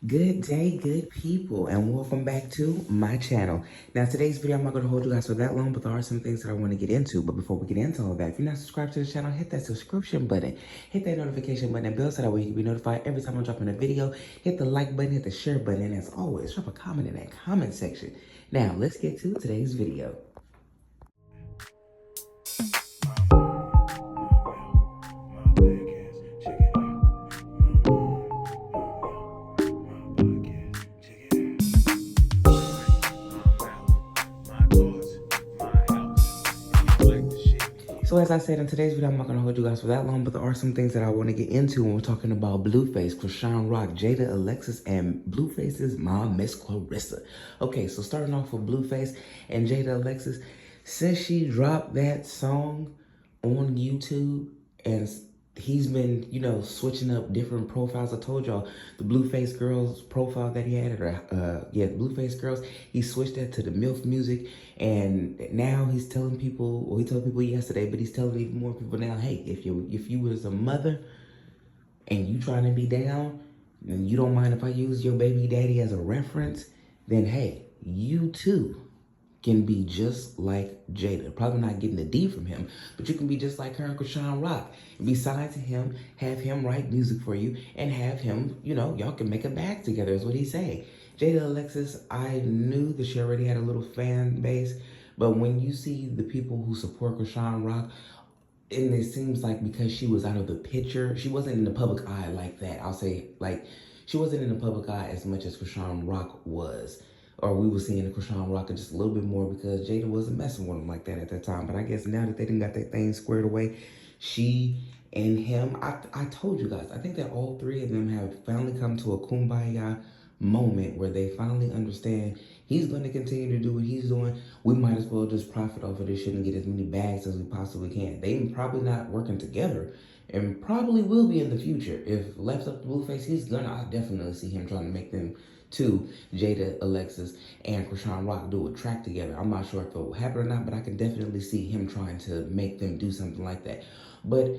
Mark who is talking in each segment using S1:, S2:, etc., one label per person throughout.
S1: Good day, good people, and welcome back to my channel. Now, today's video, I'm not going to hold you guys for that long, but there are some things that I want to get into. But before we get into all that, if you're not subscribed to the channel, hit that subscription button, hit that notification button, and bell so that way you can be notified every time I'm dropping a video. Hit the like button, hit the share button, and as always, drop a comment in that comment section. Now, let's get to today's video. So as I said in today's video, I'm not going to hold you guys for that long, but there are some things that I want to get into when we're talking about Blueface, Chrisean Rock, Jada Alexis, and Blueface's mom, Miss Clarissa. Okay, so starting off with Blueface and Jada Alexis, since she dropped that song on YouTube and he's been, switching up different profiles. I told y'all the Blueface Girls profile that he had, Blueface Girls, he switched that to the MILF music. And now he's telling people, well, he told people yesterday, but he's telling even more people now, hey, if you was a mother and you trying to be down, and you don't mind if I use your baby daddy as a reference, then hey, you too can be just like Jada. Probably not getting the D from him, but you can be just like her and Chrisean Rock. Be signed to him, have him write music for you, and have him, y'all can make a bag together is what he's saying. Jada Alexis, I knew that she already had a little fan base, but when you see the people who support Chrisean Rock, and it seems like because she was out of the picture, she wasn't in the public eye like that. I'll say, like, she wasn't in the public eye as much as Chrisean Rock was. Or we were seeing the Chrisean Rock just a little bit more because Jada wasn't messing with him like that at that time. But I guess now that they done got that thing squared away, she and him, I told you guys, I think that all three of them have finally come to a kumbaya moment where they finally understand he's going to continue to do what he's doing. We might as well just profit off of this shit and get as many bags as we possibly can. They probably not working together and probably will be in the future. If left up to Blueface, I definitely see him trying to make them two, Jada Alexis and Chrisean Rock, do a track together. I'm not sure if it will happen or not, but I can definitely see him trying to make them do something like that. But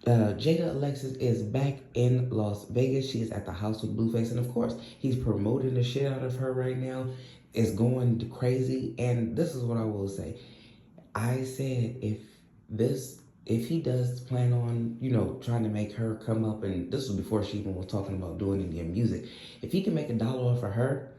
S1: Jada Alexis is back in Las Vegas. She is at the house with Blueface, and of course, he's promoting the shit out of her right now. It's going crazy, and this is what I will say. I said if he does plan on, trying to make her come up, and this was before she even was talking about doing any music, if he can make $1 off of her,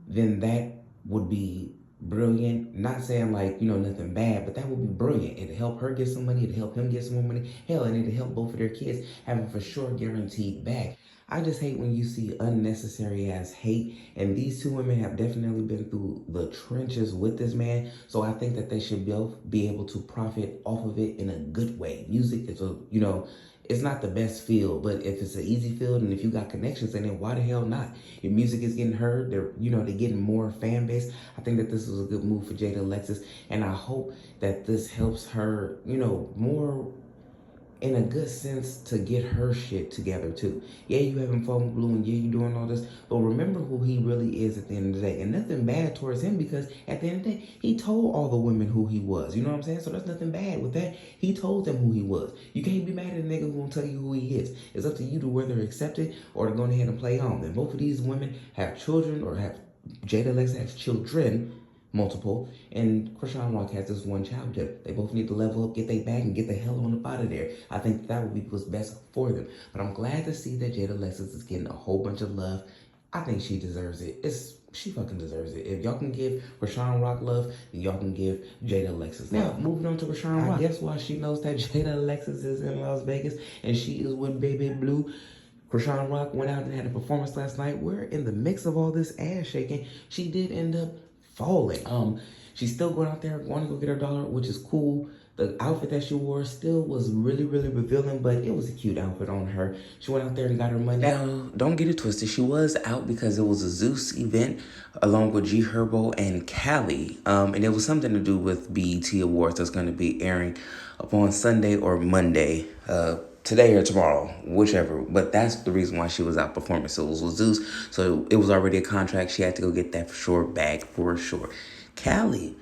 S1: then that would be brilliant. Not saying like, nothing bad, but that would be brilliant. It'd help her get some money, it'd help him get some more money. Hell, and it'd help both of their kids have a for sure guaranteed bag. I just hate when you see unnecessary ass hate, and these two women have definitely been through the trenches with this man, so I think that they should both be able to profit off of it in a good way. Music is it's not the best field, but if it's an easy field and if you got connections in it, why the hell not? Your music is getting heard, they're getting more fan base. I think that this is a good move for Jada Alexis, and I hope that this helps her, more in a good sense to get her shit together too. Yeah, you having fun with Blue, and yeah, you doing all this, but remember who he really is at the end of the day. And nothing bad towards him, because at the end of the day, he told all the women who he was. You know what I'm saying? So there's nothing bad with that. He told them who he was. You can't be mad at a nigga who won't tell you who he is. It's up to you to whether accept it or to go ahead and play on. And both of these women have children, or have Jada Alexis has children, multiple, and Chrisean Rock has this one child with him. They both need to level up, get their bag, and get the hell on up out of there. I think that would be what's best for them. But I'm glad to see that Jada Alexis is getting a whole bunch of love. I think she deserves it. She fucking deserves it. If y'all can give Chrisean Rock love, then y'all can give Jada Alexis. Now, moving on to Chrisean Rock. Guess why she knows that Jada Alexis is in Las Vegas and she is with Baby Blue? Chrisean Rock went out and had a performance last night where, in the mix of all this ass shaking, she did end up falling. She's still going out there, wanting to go get her $1, which is cool. The outfit that she wore still was really, really revealing, but it was a cute outfit on her. She went out there and got her money. Now, don't get it twisted. She was out because it was a Zeus event along with G Herbo and Callie. And it was something to do with BET Awards that's going to be airing upon Sunday or Monday. Today or tomorrow, whichever. But that's the reason why she was out performing. So it was with Zeus. So it was already a contract. She had to go get that for sure bag for sure. Callie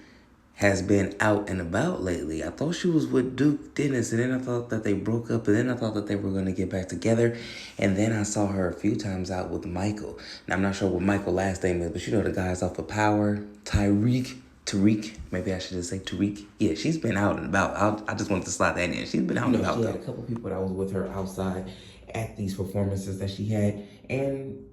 S1: has been out and about lately. I thought she was with Duke Dennis, and then I thought that they broke up, and then I thought that they were going to get back together, and then I saw her a few times out with Michael. Now, I'm not sure what Michael's last name is, but you know the guys off of Power, Tariq, maybe I should just say Tariq. Yeah, she's been out and about. I just wanted to slide that in. She's been out and about. She had a couple people that was with her outside at these performances that she had, and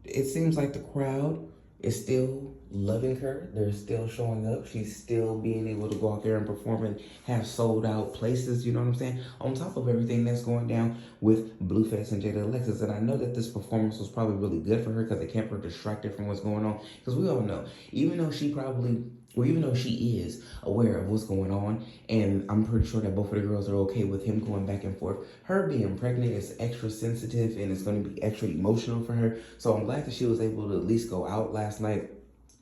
S1: it seems like the crowd is still loving her. They're still showing up. She's still being able to go out there and perform and have sold out places, you know what I'm saying? On top of everything that's going down with Blueface and Jada Alexis. And I know that this performance was probably really good for her because it kept her distracted from what's going on. Because we all know, even though she is aware of what's going on, and I'm pretty sure that both of the girls are okay with him going back and forth, her being pregnant is extra sensitive and it's going to be extra emotional for her. So I'm glad that she was able to at least go out last night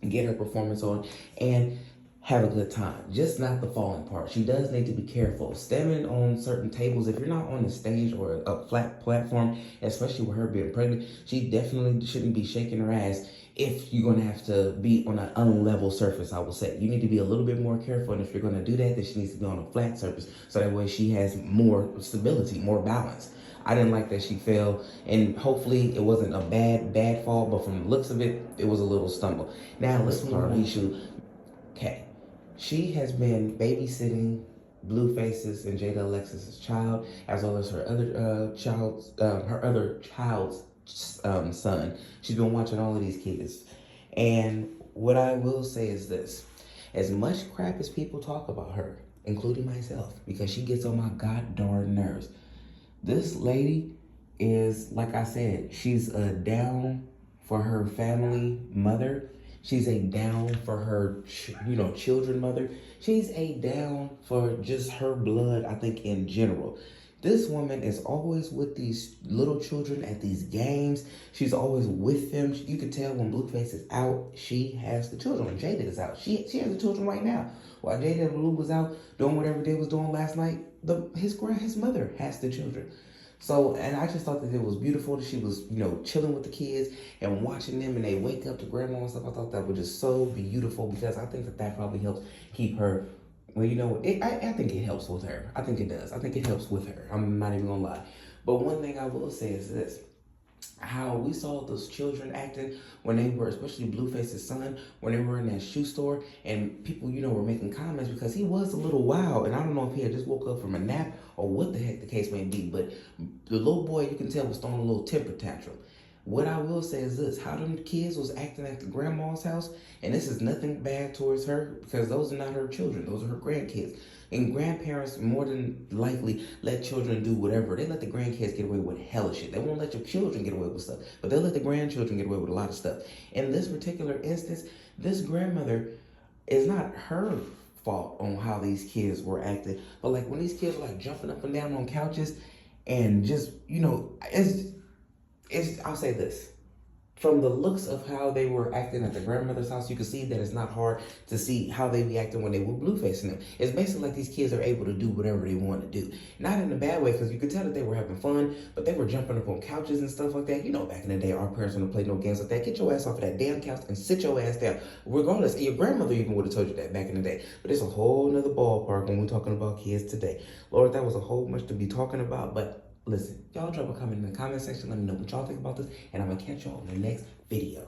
S1: and get her performance on and have a good time, just not the falling part. She does need to be careful. Standing on certain tables, if you're not on the stage or a flat platform, especially with her being pregnant, she definitely shouldn't be shaking her ass if you're going to have to be on an unlevel surface, I would say. You need to be a little bit more careful, and if you're going to do that, then she needs to be on a flat surface, so that way she has more stability, more balance. I didn't like that she fell, and hopefully it wasn't a bad fall, but from the looks of it, it was a little stumble. Now, let's move on to Kay. She has been babysitting Blueface's and Jada Alexis's child, as well as her other child's son. She's been watching all of these kids. And what I will say is this: as much crap as people talk about her, including myself, because she gets on my god-darn nerves, this lady is, like I said, she's a down for her family mother. She's a down for her, children mother. She's a down for just her blood, I think, in general. This woman is always with these little children at these games. She's always with them. You can tell when Blueface is out, she has the children. When Jada is out, she has the children right now. While Jada Blue was out doing whatever they was doing last night, his mother has the children. So, and I just thought that it was beautiful that she was, chilling with the kids and watching them, and they wake up to grandma and stuff. I thought that was just so beautiful, because I think that probably helps keep her. Well, I think it helps with her. I think it does. I think it helps with her. I'm not even gonna lie. But one thing I will say is this: how we saw those children acting when they were, especially Blueface's son, when they were in that shoe store, and people, were making comments because he was a little wild, and I don't know if he had just woke up from a nap or what the heck the case may be, but the little boy, you can tell, was throwing a little temper tantrum. What I will say is this: how them kids was acting at the grandma's house, and this is nothing bad towards her, because those are not her children, those are her grandkids. And grandparents more than likely let children do whatever. They let the grandkids get away with hella shit. They won't let your children get away with stuff, but they'll let the grandchildren get away with a lot of stuff. In this particular instance, this grandmother, is not her fault on how these kids were acting, but like when these kids were like jumping up and down on couches and just, I'll say this. From the looks of how they were acting at the grandmother's house, you can see that it's not hard to see how they be acting when they were Bluefacing them. It's basically like these kids are able to do whatever they want to do. Not in a bad way, because you could tell that they were having fun, but they were jumping up on couches and stuff like that. Back in the day, our parents wouldn't play no games like that. Get your ass off of that damn couch and sit your ass down. Regardless, your grandmother even would have told you that back in the day. But it's a whole nother ballpark when we're talking about kids today. Lord, that was a whole much to be talking about, but listen, y'all drop a comment in the comment section. Let me know what y'all think about this, and I'm going to catch y'all in the next video.